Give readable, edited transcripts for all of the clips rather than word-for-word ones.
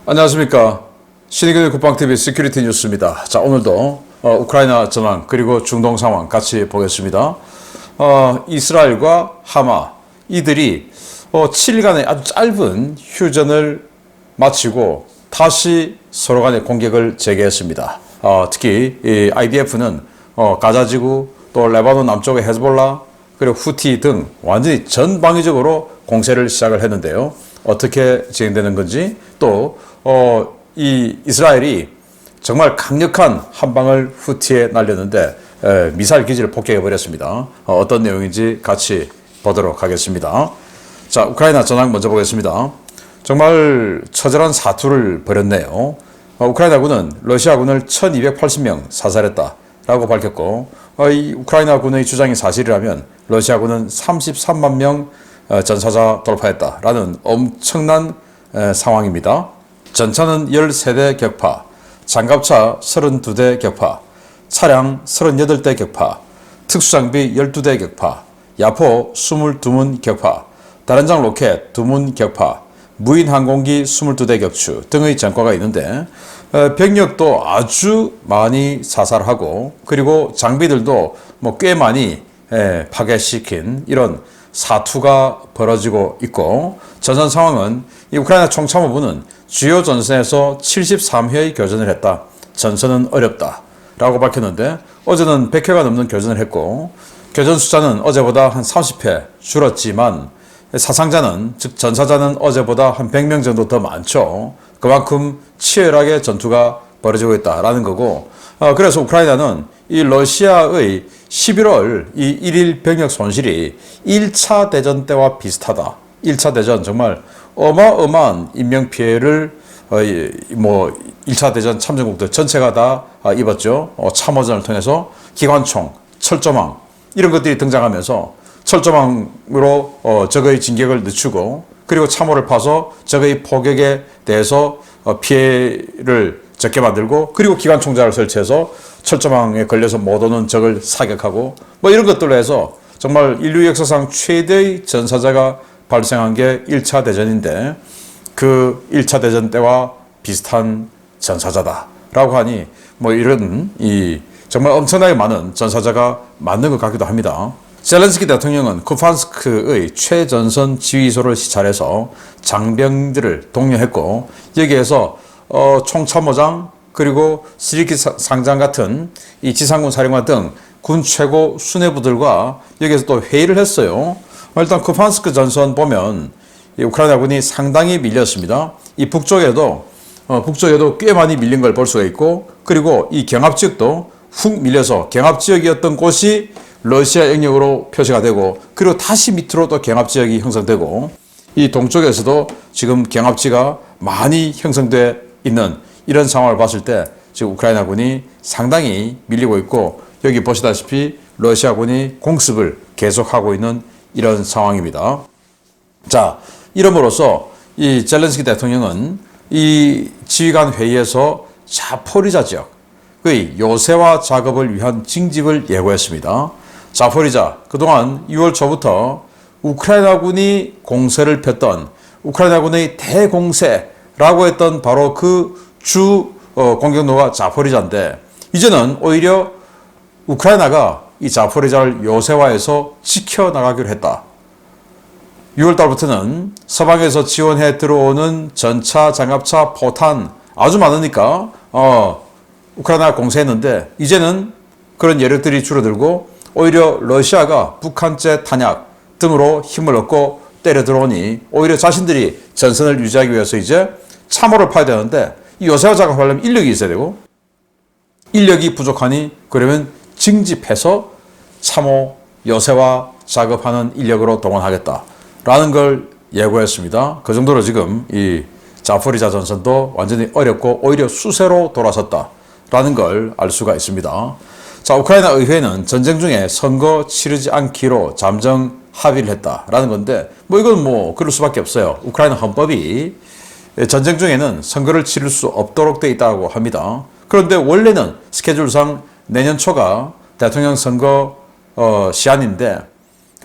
안녕하십니까. 신의균의 국방TV 시큐리티 뉴스입니다. 자, 오늘도 우크라이나 전황 그리고 중동 상황 같이 보겠습니다. 이스라엘과 하마 이들이 7일간의 아주 짧은 휴전을 마치고 다시 서로 간의 공격을 재개했습니다. 특히 이 IDF는 가자지구 또 레바논 남쪽의 헤즈볼라 그리고 후티 등 완전히 전방위적으로 공세를 시작을 했는데요. 어떻게 진행되는 건지 또 이 이스라엘이 정말 강력한 한 방을 후티에 날렸는데 미사일 기지를 폭격해 버렸습니다. 어떤 내용인지 같이 보도록 하겠습니다. 자, 우크라이나 전황 먼저 보겠습니다. 정말 처절한 사투를 벌였네요. 우크라이나군은 러시아군을 1280명 사살했다라고 밝혔고, 이 우크라이나군의 주장이 사실이라면 러시아군은 33만 명 전사자 돌파했다라는 엄청난 상황입니다. 전차는 13대 격파, 장갑차 32대 격파, 차량 38대 격파, 특수장비 12대 격파, 야포 22문 격파, 다른장 로켓 2문 격파, 무인 항공기 22대 격추 등의 전과가 있는데, 병력도 아주 많이 사살하고 그리고 장비들도 꽤 많이 파괴시킨 이런 사투가 벌어지고 있고, 전선 상황은 이 우크라이나 총참모부는 주요 전선에서 73회의 교전을 했다. 전선은 어렵다. 라고 밝혔는데, 어제는 100회가 넘는 교전을 했고, 교전 숫자는 어제보다 한 30회 줄었지만, 사상자는, 즉 전사자는 어제보다 한 100명 정도 더 많죠. 그만큼 치열하게 전투가 벌어지고 있다라는 거고, 그래서 우크라이나는 이 러시아의 11월 이 1일 병력 손실이 1차 대전 때와 비슷하다. 1차 대전 정말 어마어마한 인명피해를 1차 대전 참전국들 전체가 다 입었죠. 참호전을 통해서 기관총, 철조망 이런 것들이 등장하면서 철조망으로 적의 진격을 늦추고, 그리고 참호를 파서 적의 포격에 대해서 피해를 적게 만들고, 그리고 기관총자를 설치해서 철조망에 걸려서 못 오는 적을 사격하고 이런 것들로 해서 정말 인류 역사상 최대의 전사자가 발생한 게 1차 대전인데, 그 1차 대전 때와 비슷한 전사자다라고 하니 이런 정말 엄청나게 많은 전사자가 맞는 것 같기도 합니다. 젤렌스키 대통령은 쿠판스크의 최전선 지휘소를 시찰해서 장병들을 독려했고, 여기에서 총참모장 그리고 스리키 상장 같은 이 지상군 사령관 등 군 최고 수뇌부들과 여기에서 또 회의를 했어요. 일단 쿠판스크 전선 보면 이 우크라이나군이 상당히 밀렸습니다. 이 북쪽에도 꽤 많이 밀린 걸 볼 수가 있고, 그리고 이 경합지역도 훅 밀려서 경합지역이었던 곳이 러시아 영역으로 표시가 되고, 그리고 다시 밑으로 또 경합지역이 형성되고, 이 동쪽에서도 지금 경합지가 많이 형성돼 있는 이런 상황을 봤을 때 지금 우크라이나군이 상당히 밀리고 있고, 여기 보시다시피 러시아군이 공습을 계속하고 있는 이런 상황입니다. 자, 이름으로써 이 젤렌스키 대통령은 이 지휘관 회의에서 자포리자 지역의 요새화 작업을 위한 징집을 예고했습니다. 자포리자, 그동안 6월 초부터 우크라이나군이 공세를 폈던 우크라이나군의 대공세라고 했던 바로 그 주 공격로가 자포리자인데, 이제는 오히려 우크라이나가 이 자포리자를 요새화해서 지켜나가기로 했다. 6월 달부터는 서방에서 지원해 들어오는 전차, 장갑차, 포탄 아주 많으니까 우크라이나가 공세했는데, 이제는 그런 여력들이 줄어들고 오히려 러시아가 북한제 탄약 등으로 힘을 얻고 때려 들어오니 오히려 자신들이 전선을 유지하기 위해서 이제 참호를 파야 되는데, 이 요새화 작업하려면 인력이 있어야 되고, 인력이 부족하니 그러면 징집해서 참호 요새화 작업하는 인력으로 동원하겠다라는 걸 예고했습니다. 그 정도로 지금 이 자포리자 전선도 완전히 어렵고 오히려 수세로 돌아섰다라는 걸 알 수가 있습니다. 자, 우크라이나 의회는 전쟁 중에 선거 치르지 않기로 잠정 합의를 했다라는 건데, 이건 그럴 수밖에 없어요. 우크라이나 헌법이 전쟁 중에는 선거를 치를 수 없도록 되어 있다고 합니다. 그런데 원래는 스케줄상 내년 초가 대통령 선거 시한인데,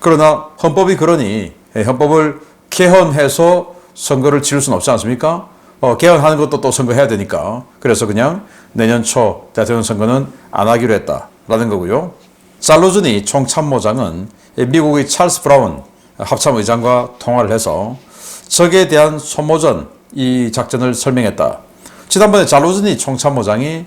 그러나 헌법이 그러니 헌법을 개헌해서 선거를 치를 수는 없지 않습니까? 개헌하는 것도 또 선거해야 되니까. 그래서 그냥 내년 초 대통령 선거는 안 하기로 했다라는 거고요. 살루즈니 총참모장은 미국의 찰스 브라운 합참의장과 통화를 해서 적에 대한 소모전 이 작전을 설명했다. 지난번에 잘루즈니 총참모장이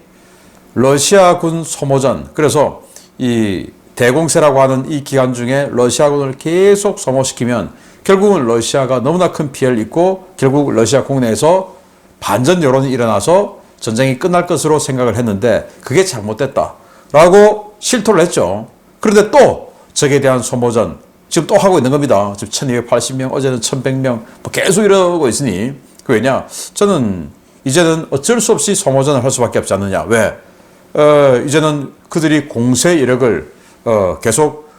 러시아군 소모전, 그래서 이 대공세라고 하는 이 기간 중에 러시아군을 계속 소모시키면 결국은 러시아가 너무나 큰 피해를 입고 결국 러시아 국내에서 반전 여론이 일어나서 전쟁이 끝날 것으로 생각을 했는데 그게 잘못됐다라고 실토를 했죠. 그런데 또 적에 대한 소모전 지금 또 하고 있는 겁니다. 지금 1280명, 어제는 1100명 뭐 계속 이러고 있으니 왜냐? 저는 이제는 어쩔 수 없이 소모전을 할 수밖에 없지 않느냐. 왜? 이제는 그들이 공세 이력을 계속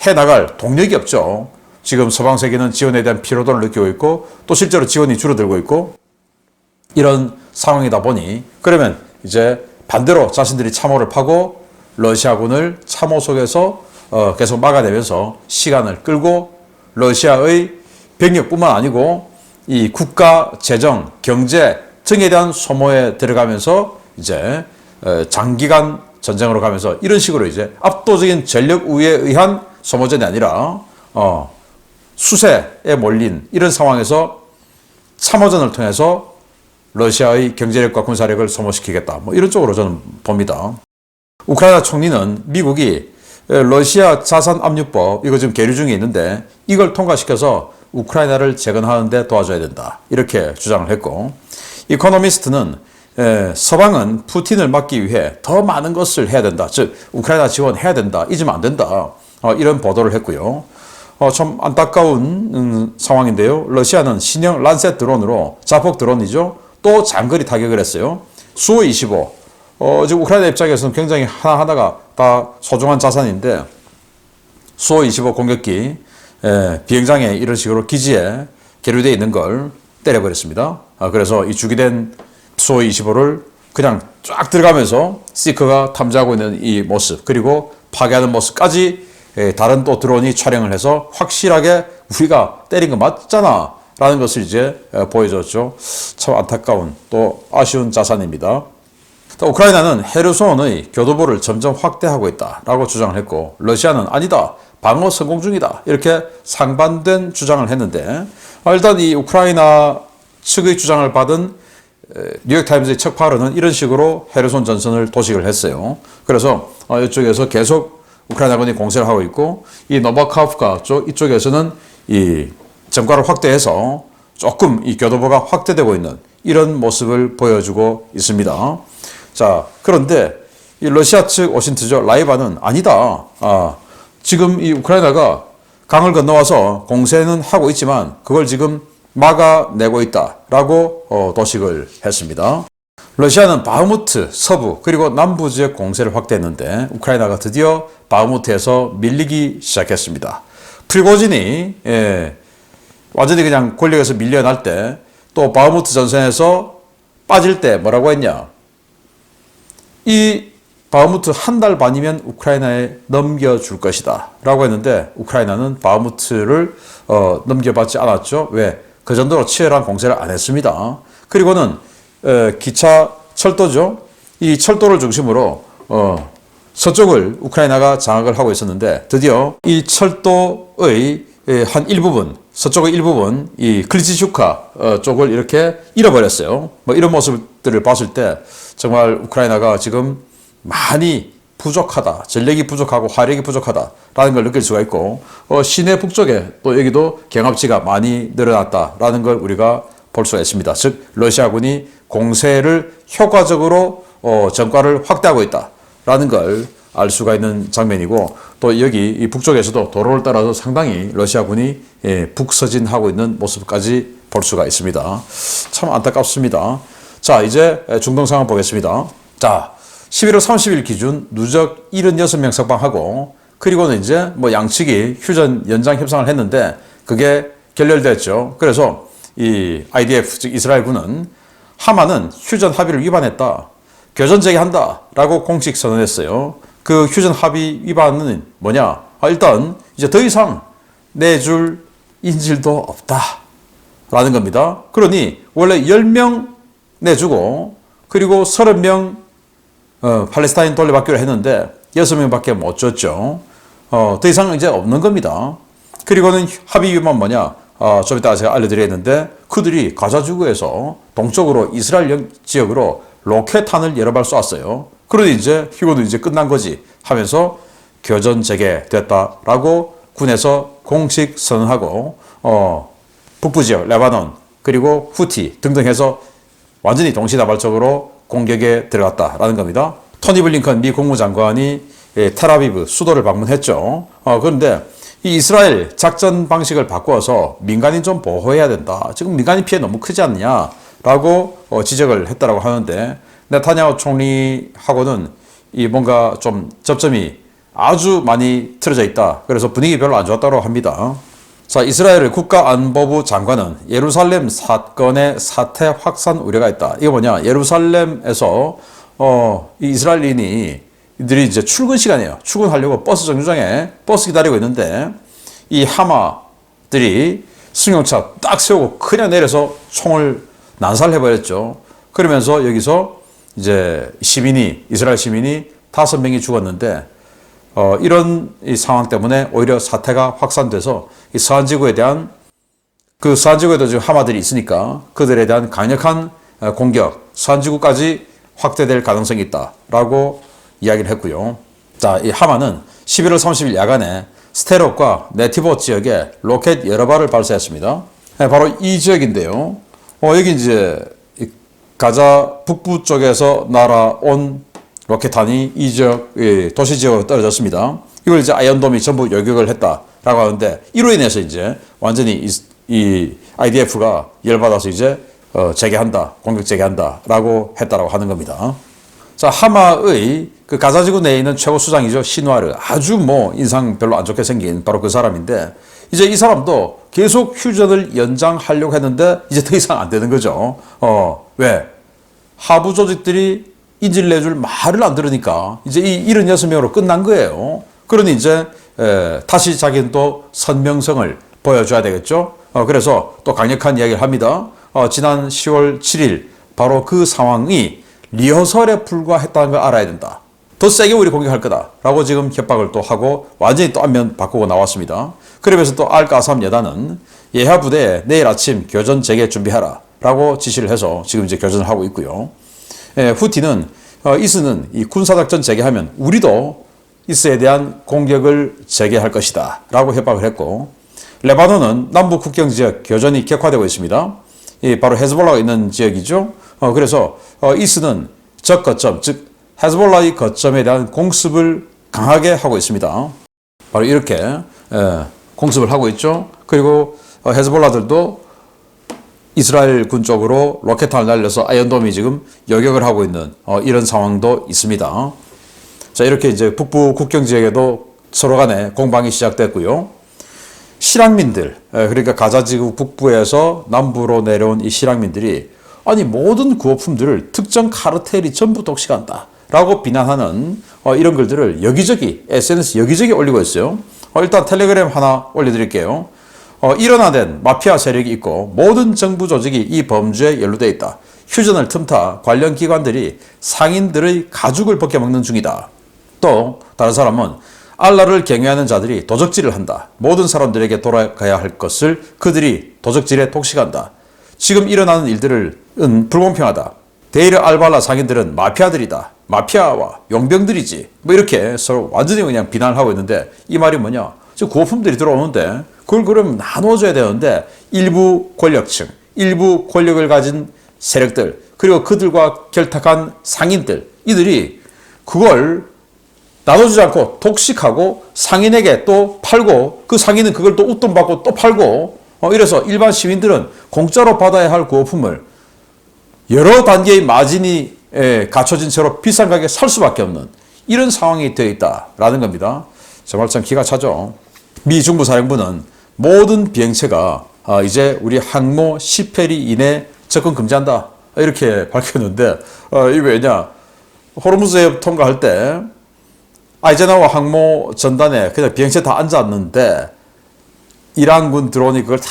해나갈 동력이 없죠. 지금 서방 세계는 지원에 대한 피로도를 느끼고 있고 또 실제로 지원이 줄어들고 있고 이런 상황이다 보니 그러면 이제 반대로 자신들이 참호를 파고 러시아군을 참호 속에서 계속 막아내면서 시간을 끌고 러시아의 병력뿐만 아니고 이 국가 재정, 경제 등에 대한 소모에 들어가면서 이제 장기간 전쟁으로 가면서 이런 식으로 이제 압도적인 전력 우위에 의한 소모전이 아니라 수세에 몰린 이런 상황에서 참호전을 통해서 러시아의 경제력과 군사력을 소모시키겠다. 뭐 이런 쪽으로 저는 봅니다. 우크라이나 총리는 미국이 러시아 자산 압류법 이거 지금 계류 중에 있는데 이걸 통과시켜서 우크라이나를 재건하는 데 도와줘야 된다. 이렇게 주장을 했고 이코노미스트는 서방은 푸틴을 막기 위해 더 많은 것을 해야 된다. 즉 우크라이나 지원해야 된다. 잊으면 안 된다. 이런 보도를 했고요. 좀 안타까운 상황인데요. 러시아는 신형 란셋 드론으로 자폭 드론이죠. 또 장거리 타격을 했어요. 수호-25. 지금 우크라이나 입장에서는 굉장히 하나하나가 다 소중한 자산인데 수호-25 공격기 비행장에 이런 식으로 기지에 계류되어 있는 걸 때려버렸습니다. 그래서 이 주기된 수호-25를 그냥 쫙 들어가면서 시커가 탐지하고 있는 이 모습 그리고 파괴하는 모습까지 다른 또 드론이 촬영을 해서 확실하게 우리가 때린 거 맞잖아 라는 것을 이제 보여줬죠. 참 안타까운 또 아쉬운 자산입니다. 또 우크라이나는 헤르손의 교도보를 점점 확대하고 있다라고 주장을 했고 러시아는 아니다. 방어 성공 중이다. 이렇게 상반된 주장을 했는데 일단 이 우크라이나 측의 주장을 받은 뉴욕타임즈의 척 발언은 이런 식으로 헤르손 전선을 도식을 했어요. 그래서 이쪽에서 계속 우크라이나군이 공세를 하고 있고 이 노바카프카 쪽 이쪽에서는 이 전과를 확대해서 조금 이 교도보가 확대되고 있는 이런 모습을 보여주고 있습니다. 자, 그런데 이 러시아 측 오신트죠. 라이바는 아니다. 지금 이 우크라이나가 강을 건너와서 공세는 하고 있지만 그걸 지금 막아내고 있다라고 도식을 했습니다. 러시아는 바흐무트 서부 그리고 남부 지역 공세를 확대했는데 우크라이나가 드디어 바흐무트에서 밀리기 시작했습니다. 프리고진이 완전히 그냥 권력에서 밀려날 때 또 바흐무트 전선에서 빠질 때 뭐라고 했냐. 이 바흐무트 한 달 반이면 우크라이나에 넘겨줄 것이다 라고 했는데 우크라이나는 바흐무트를 넘겨받지 않았죠. 왜? 그 정도로 치열한 공세를 안 했습니다. 그리고는 기차 철도죠. 이 철도를 중심으로 서쪽을 우크라이나가 장악을 하고 있었는데 드디어 이 철도의 한 일부분, 서쪽의 일부분, 이 클리치슈카 쪽을 이렇게 잃어버렸어요. 뭐 이런 모습들을 봤을 때 정말 우크라이나가 지금 많이 부족하다, 전력이 부족하고 화력이 부족하다라는 걸 느낄 수가 있고 시내 북쪽에 또 여기도 경합지가 많이 늘어났다라는 걸 우리가 볼 수가 있습니다. 즉 러시아군이 공세를 효과적으로 전과를 확대하고 있다라는 걸 알 수가 있는 장면이고 또 여기 이 북쪽에서도 도로를 따라서 상당히 러시아군이 북서진하고 있는 모습까지 볼 수가 있습니다. 참 안타깝습니다. 자, 이제 중동 상황 보겠습니다. 자, 11월 30일 기준 누적 76명 석방하고 그리고는 이제 뭐 양측이 휴전 연장 협상을 했는데 그게 결렬됐죠. 그래서 이 IDF 즉 이스라엘군은 하마는 휴전 합의를 위반했다. 교전 재개한다라고 공식 선언했어요. 그 휴전 합의 위반은 뭐냐? 일단 이제 더 이상 내줄 인질도 없다. 라는 겁니다. 그러니 원래 10명 내주고 그리고 30명 팔레스타인 돌려받기로 했는데 6명밖에 못 줬죠. 더 이상 이제 없는 겁니다. 그리고는 합의 이유만 뭐냐? 좀 이따 제가 알려드리겠는데 그들이 가자 지구에서 동쪽으로 이스라엘 지역으로 로켓탄을 여러 발 쐈어요. 그러니 이제 이거는 이제 끝난 거지 하면서 교전 재개됐다라고 군에서 공식 선언하고 북부 지역 레바논 그리고 후티 등등 해서 완전히 동시다발적으로 공격에 들어갔다라는 겁니다. 토니 블링컨 미 국무장관이 텔아비브 수도를 방문했죠. 그런데 이 이스라엘 작전 방식을 바꿔서 민간인 좀 보호해야 된다. 지금 민간인 피해 너무 크지 않냐라고 지적을 했다라고 하는데 네타냐후 총리하고는 이 뭔가 좀 접점이 아주 많이 틀어져 있다. 그래서 분위기 별로 안 좋았다고 합니다. 자, 이스라엘 국가안보부 장관은 예루살렘 사건의 사태 확산 우려가 있다. 이게 뭐냐? 예루살렘에서 이 이스라엘인이 이제 출근 시간이에요. 출근하려고 버스 정류장에 버스 기다리고 있는데 이 하마들이 승용차 딱 세우고 그냥 내려서 총을 난살해버렸죠. 그러면서 여기서 이제 이스라엘 시민이 5명이 죽었는데 이런 이 상황 때문에 오히려 사태가 확산돼서 이 서한지구에 대한 서한지구에도 지금 하마들이 있으니까 그들에 대한 강력한 공격, 서한지구까지 확대될 가능성이 있다라고 이야기를 했고요. 자, 이 하마는 11월 30일 야간에 스테롯과 네티봇 지역에 로켓 여러 발을 발사했습니다. 바로 이 지역인데요. 여기 이제 가자 북부 쪽에서 날아온 로켓탄이 이 지역, 도시 지역으로 떨어졌습니다. 이걸 이제 아이언돔이 전부 요격을 했다라고 하는데 이로 인해서 이제 완전히 이 IDF가 열받아서 이제 재개한다, 공격 재개한다라고 했다라고 하는 겁니다. 자, 하마의 그 가자지구 내에 있는 최고 수장이죠. 시누아르. 아주 뭐 인상 별로 안 좋게 생긴 바로 그 사람인데 이제 이 사람도 계속 휴전을 연장하려고 했는데 이제 더 이상 안 되는 거죠. 왜? 하부 조직들이 인질 내줄 말을 안 들으니까 이제 이 76명으로 끝난 거예요. 그러니 이제 다시 자기는 또 선명성을 보여줘야 되겠죠. 그래서 또 강력한 이야기를 합니다. 지난 10월 7일 바로 그 상황이 리허설에 불과했다는 걸 알아야 된다. 더 세게 우리 공격할 거다라고 지금 협박을 또 하고 완전히 또 안면 바꾸고 나왔습니다. 그러면서 또 알까삼 여단은 예하 부대에 내일 아침 교전 재개 준비하라 라고 지시를 해서 지금 이제 교전을 하고 있고요. 후티는 이스는 이 군사작전 재개하면 우리도 이스에 대한 공격을 재개할 것이다 라고 협박을 했고 레바논은 남북 국경 지역 교전이 격화되고 있습니다. 바로 헤즈볼라가 있는 지역이죠. 그래서 이스는 적 거점, 즉 헤즈볼라의 거점에 대한 공습을 강하게 하고 있습니다. 바로 이렇게 공습을 하고 있죠. 그리고 헤즈볼라들도 이스라엘 군 쪽으로 로켓탄을 날려서 아이언돔이 지금 요격을 하고 있는 이런 상황도 있습니다. 자, 이렇게 이제 북부 국경 지역에도 서로 간에 공방이 시작됐고요. 실향민들, 그러니까 가자지구 북부에서 남부로 내려온 이 실향민들이 아니 모든 구호품들을 특정 카르텔이 전부 독식한다 라고 비난하는 이런 글들을 여기저기 SNS 여기저기 올리고 있어요. 일단 텔레그램 하나 올려드릴게요. 일원화된 마피아 세력이 있고 모든 정부 조직이 이 범죄에 연루되어 있다. 휴전을 틈타 관련 기관들이 상인들의 가죽을 벗겨먹는 중이다. 또 다른 사람은 알라를 경외하는 자들이 도적질을 한다. 모든 사람들에게 돌아가야 할 것을 그들이 도적질에 독식한다. 지금 일어나는 일들은 불공평하다. 데이르 알발라 상인들은 마피아들이다. 마피아와 용병들이지. 뭐 이렇게 서로 완전히 그냥 비난을 하고 있는데 이 말이 뭐냐? 지금 구호품들이 들어오는데 그걸 그럼 나눠줘야 되는데 일부 권력층, 일부 권력을 가진 세력들 그리고 그들과 결탁한 상인들 이들이 그걸 나눠주지 않고 독식하고 상인에게 또 팔고 그 상인은 그걸 또 웃돈 받고 또 팔고 이래서 일반 시민들은 공짜로 받아야 할 구호품을 여러 단계의 마진이 갖춰진 채로 비싼 가격에 살 수밖에 없는 이런 상황이 되어 있다라는 겁니다. 정말 참 기가 차죠. 미 중부사령부는 모든 비행체가 이제 우리 항모 10회리 이내 접근 금지한다 이렇게 밝혔는데 이게 왜냐? 호르무즈 해협 통과할 때 아이젠하워 항모 전단에 그냥 비행체 다 앉았는데 이란군 드론이 그걸 다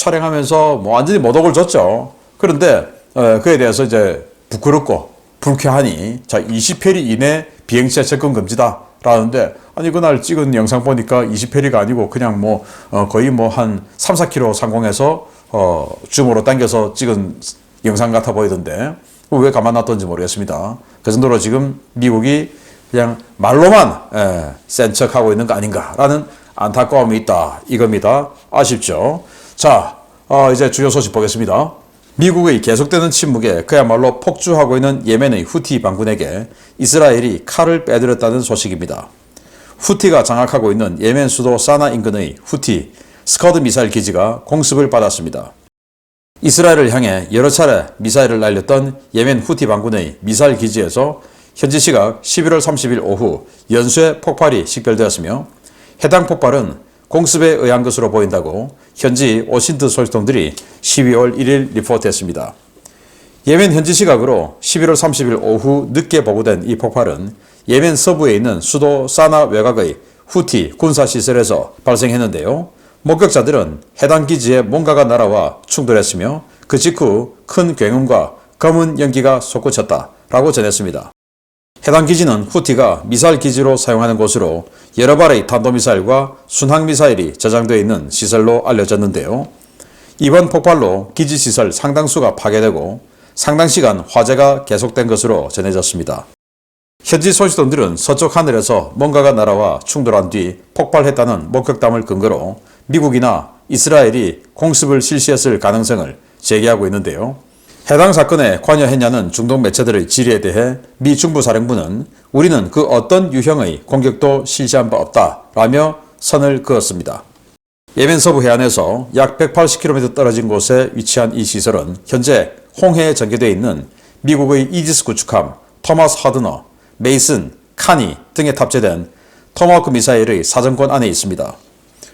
촬영하면서 뭐 완전히 모독을 줬죠. 그런데 그에 대해서 이제 부끄럽고 불쾌하니 자 20페리 이내 비행체 접근 금지다 라는데, 아니 그날 찍은 영상 보니까 20페리가 아니고 그냥 뭐 거의 뭐 한 3, 4km 상공에서 줌으로 당겨서 찍은 영상 같아 보이던데 왜 가만 놨던지 모르겠습니다. 그 정도로 지금 미국이 그냥 말로만 센 척하고 있는 거 아닌가라는 안타까움이 있다 이겁니다. 아쉽죠. 자, 이제 주요 소식 보겠습니다. 미국의 계속되는 침묵에 그야말로 폭주하고 있는 예멘의 후티 반군에게 이스라엘이 칼을 빼들였다는 소식입니다. 후티가 장악하고 있는 예멘 수도 사나 인근의 후티 스커드 미사일 기지가 공습을 받았습니다. 이스라엘을 향해 여러 차례 미사일을 날렸던 예멘 후티 반군의 미사일 기지에서 현지 시각 11월 30일 오후 연쇄 폭발이 식별되었으며 해당 폭발은 공습에 의한 것으로 보인다고 현지 오신트 소식통들이 12월 1일 리포트했습니다. 예멘 현지 시각으로 11월 30일 오후 늦게 보고된 이 폭발은 예멘 서부에 있는 수도 사나 외곽의 후티 군사시설에서 발생했는데요. 목격자들은 해당 기지에 뭔가가 날아와 충돌했으며 그 직후 큰 굉음과 검은 연기가 솟구쳤다라고 전했습니다. 해당 기지는 후티가 미사일 기지로 사용하는 곳으로 여러 발의 탄도미사일과 순항미사일이 저장되어 있는 시설로 알려졌는데요. 이번 폭발로 기지 시설 상당수가 파괴되고 상당 시간 화재가 계속된 것으로 전해졌습니다. 현지 소식통들은 서쪽 하늘에서 뭔가가 날아와 충돌한 뒤 폭발했다는 목격담을 근거로 미국이나 이스라엘이 공습을 실시했을 가능성을 제기하고 있는데요. 해당 사건에 관여했냐는 중동 매체들의 질의에 대해 미 중부사령부는 우리는 그 어떤 유형의 공격도 실시한 바 없다라며 선을 그었습니다. 예멘 서부 해안에서 약 180km 떨어진 곳에 위치한 이 시설은 현재 홍해에 전개되어 있는 미국의 이지스 구축함 토마스 하드너, 메이슨, 카니 등에 탑재된 토마호크 미사일의 사정권 안에 있습니다.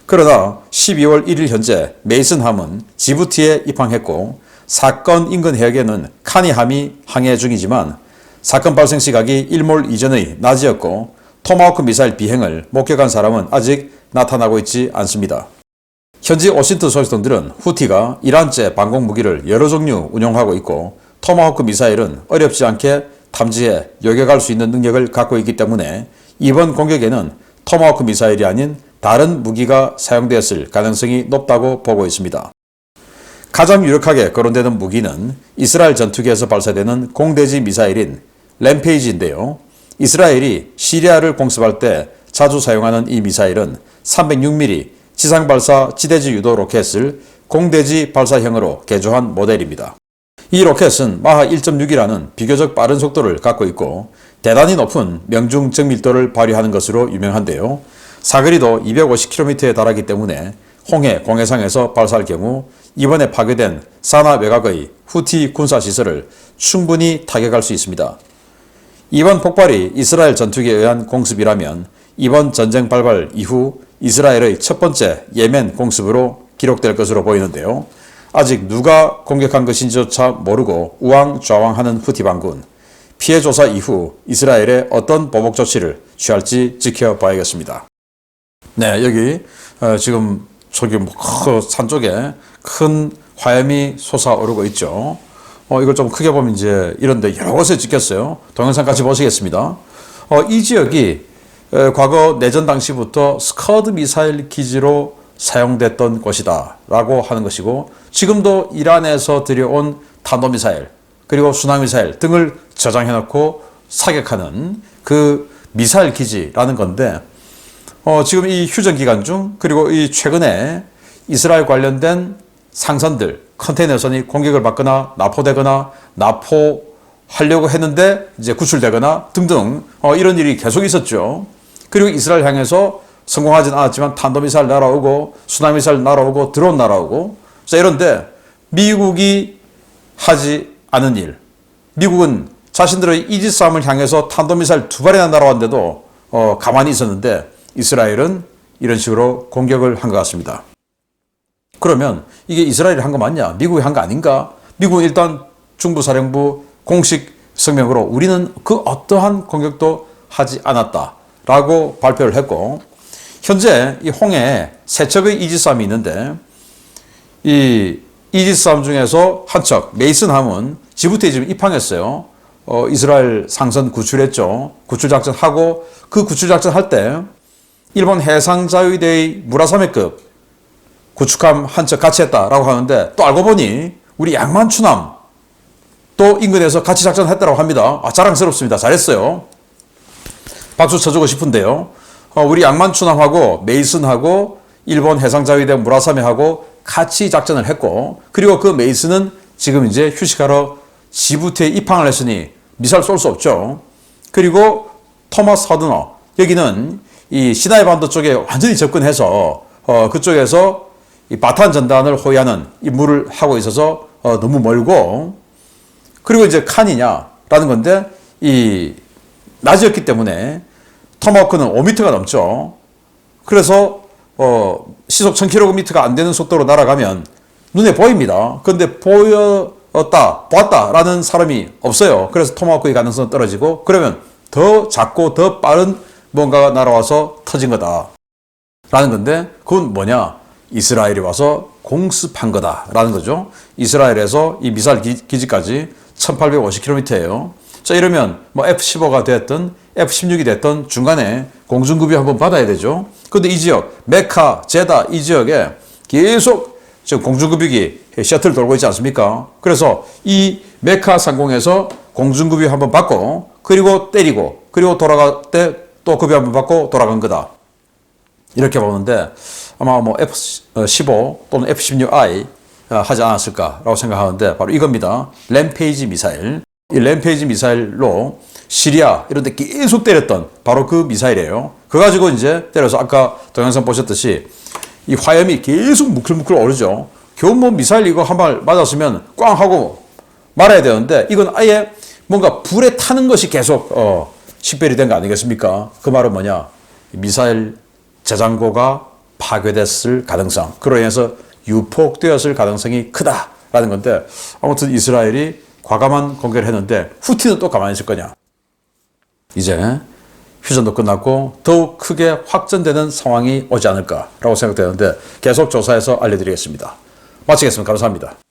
그러나 12월 1일 현재 메이슨함은 지부티에 입항했고 사건 인근 해역에는 카니함이 항해 중이지만 사건 발생 시각이 일몰 이전의 낮이었고 토마호크 미사일 비행을 목격한 사람은 아직 나타나고 있지 않습니다. 현지 오신트 소식통들은 후티가 이란제 방공 무기를 여러 종류 운용하고 있고 토마호크 미사일은 어렵지 않게 탐지해 요격할 수 있는 능력을 갖고 있기 때문에 이번 공격에는 토마호크 미사일이 아닌 다른 무기가 사용되었을 가능성이 높다고 보고 있습니다. 가장 유력하게 거론되는 무기는 이스라엘 전투기에서 발사되는 공대지 미사일인 램페이지인데요. 이스라엘이 시리아를 공습할 때 자주 사용하는 이 미사일은 306mm 지상발사 지대지 유도 로켓을 공대지 발사형으로 개조한 모델입니다. 이 로켓은 마하 1.6이라는 비교적 빠른 속도를 갖고 있고 대단히 높은 명중 정밀도를 발휘하는 것으로 유명한데요. 사거리도 250km에 달하기 때문에 홍해 공해상에서 발사할 경우 이번에 파괴된 사나 외곽의 후티 군사시설을 충분히 타격할 수 있습니다. 이번 폭발이 이스라엘 전투기에 의한 공습이라면 이번 전쟁 발발 이후 이스라엘의 첫 번째 예멘 공습으로 기록될 것으로 보이는데요. 아직 누가 공격한 것인지조차 모르고 우왕좌왕하는 후티 반군. 피해 조사 이후 이스라엘의 어떤 보복 조치를 취할지 지켜봐야겠습니다. 네, 여기 지금 저기 산 쪽에 큰 화염이 솟아오르고 있죠. 이걸 좀 크게 보면 이제 이런데 여러 곳에 찍혔어요. 동영상 같이 보시겠습니다. 이 지역이 과거 내전 당시부터 스커드 미사일 기지로 사용됐던 곳이다 라고 하는 것이고 지금도 이란에서 들여온 탄도미사일 그리고 순항미사일 등을 저장해 놓고 사격하는 그 미사일 기지라는 건데 지금 이 휴전 기간 중 그리고 이 최근에 이스라엘 관련된 상선들 컨테이너선이 공격을 받거나 납포되거나 납포하려고 했는데 이제 구출되거나 등등 이런 일이 계속 있었죠. 그리고 이스라엘 향해서 성공하진 않았지만 탄도미사일 날아오고 순항미사일 날아오고 드론 날아오고 자 이런데 미국이 하지 않은 일, 미국은 자신들의 이지스함을 향해서 탄도미사일 2발이나 날아왔는데도 가만히 있었는데 이스라엘은 이런 식으로 공격을 한 것 같습니다. 그러면 이게 이스라엘이 한 거 맞냐? 미국이 한 거 아닌가? 미국은 일단 중부사령부 공식 성명으로 우리는 그 어떠한 공격도 하지 않았다라고 발표를 했고 현재 이 홍해에 세 척의 이지스함이 있는데 이 이지스함 중에서 한 척 메이슨함은 지부티에 지금 입항했어요. 이스라엘 상선 구출했죠. 구출작전 하고 그 구출작전 할 때 일본 해상자위대의 무라사메급 구축함 한 척 같이 했다라고 하는데 또 알고 보니 우리 양만추남 또 인근에서 같이 작전했다고 합니다. 자랑스럽습니다. 잘했어요. 박수 쳐주고 싶은데요. 우리 양만추남하고 메이슨하고 일본 해상자위대 무라사메하고 같이 작전을 했고 그리고 그 메이슨은 지금 이제 휴식하러 지부티에 입항을 했으니 미사일 쏠 수 없죠. 그리고 토마스 허드너 여기는 이 시나이 반도 쪽에 완전히 접근해서 그쪽에서 이 바탄 전단을 호위하는 임무를 하고 있어서 너무 멀고 그리고 이제 칸이냐라는 건데 이 낮이었기 때문에 토마호크는 5m가 넘죠. 그래서 시속 1000km가 안 되는 속도로 날아가면 눈에 보입니다. 그런데 보았다라는 사람이 없어요. 그래서 토마호크의 가능성은 떨어지고 그러면 더 작고 더 빠른 뭔가가 날아와서 터진 거다. 라는 건데 그건 뭐냐? 이스라엘이 와서 공습한 거다라는 거죠. 이스라엘에서 이 미사일 기지까지 1850km예요. 자, 이러면 뭐 F-15가 됐든 F-16이 됐든 중간에 공중급유 한번 받아야 되죠. 근데 이 지역, 메카, 제다 이 지역에 계속 지금 공중급유기 셔틀 돌고 있지 않습니까? 그래서 이 메카 상공에서 공중급유 한번 받고 그리고 때리고 그리고 돌아갈 때 또 급유 한번 받고 돌아간 거다. 이렇게 보는데 아마 뭐 F-15 또는 F-16I 하지 않았을까라고 생각하는데 바로 이겁니다. 램페이지 미사일. 이 램페이지 미사일로 시리아 이런 데 계속 때렸던 바로 그 미사일이에요. 그거 가지고 이제 때려서 아까 동영상 보셨듯이 이 화염이 계속 무클무클 오르죠. 겨우 뭐 미사일 이거 한 발 맞았으면 꽝 하고 말아야 되는데 이건 아예 뭔가 불에 타는 것이 계속 식별이 된 거 아니겠습니까? 그 말은 뭐냐? 미사일 저장고가 파괴됐을 가능성, 그로 인해서 유폭되었을 가능성이 크다라는 건데 아무튼 이스라엘이 과감한 공격을 했는데 후티는 또 가만히 있을 거냐? 이제 휴전도 끝났고 더욱 크게 확전되는 상황이 오지 않을까라고 생각되는데 계속 조사해서 알려드리겠습니다. 마치겠습니다. 감사합니다.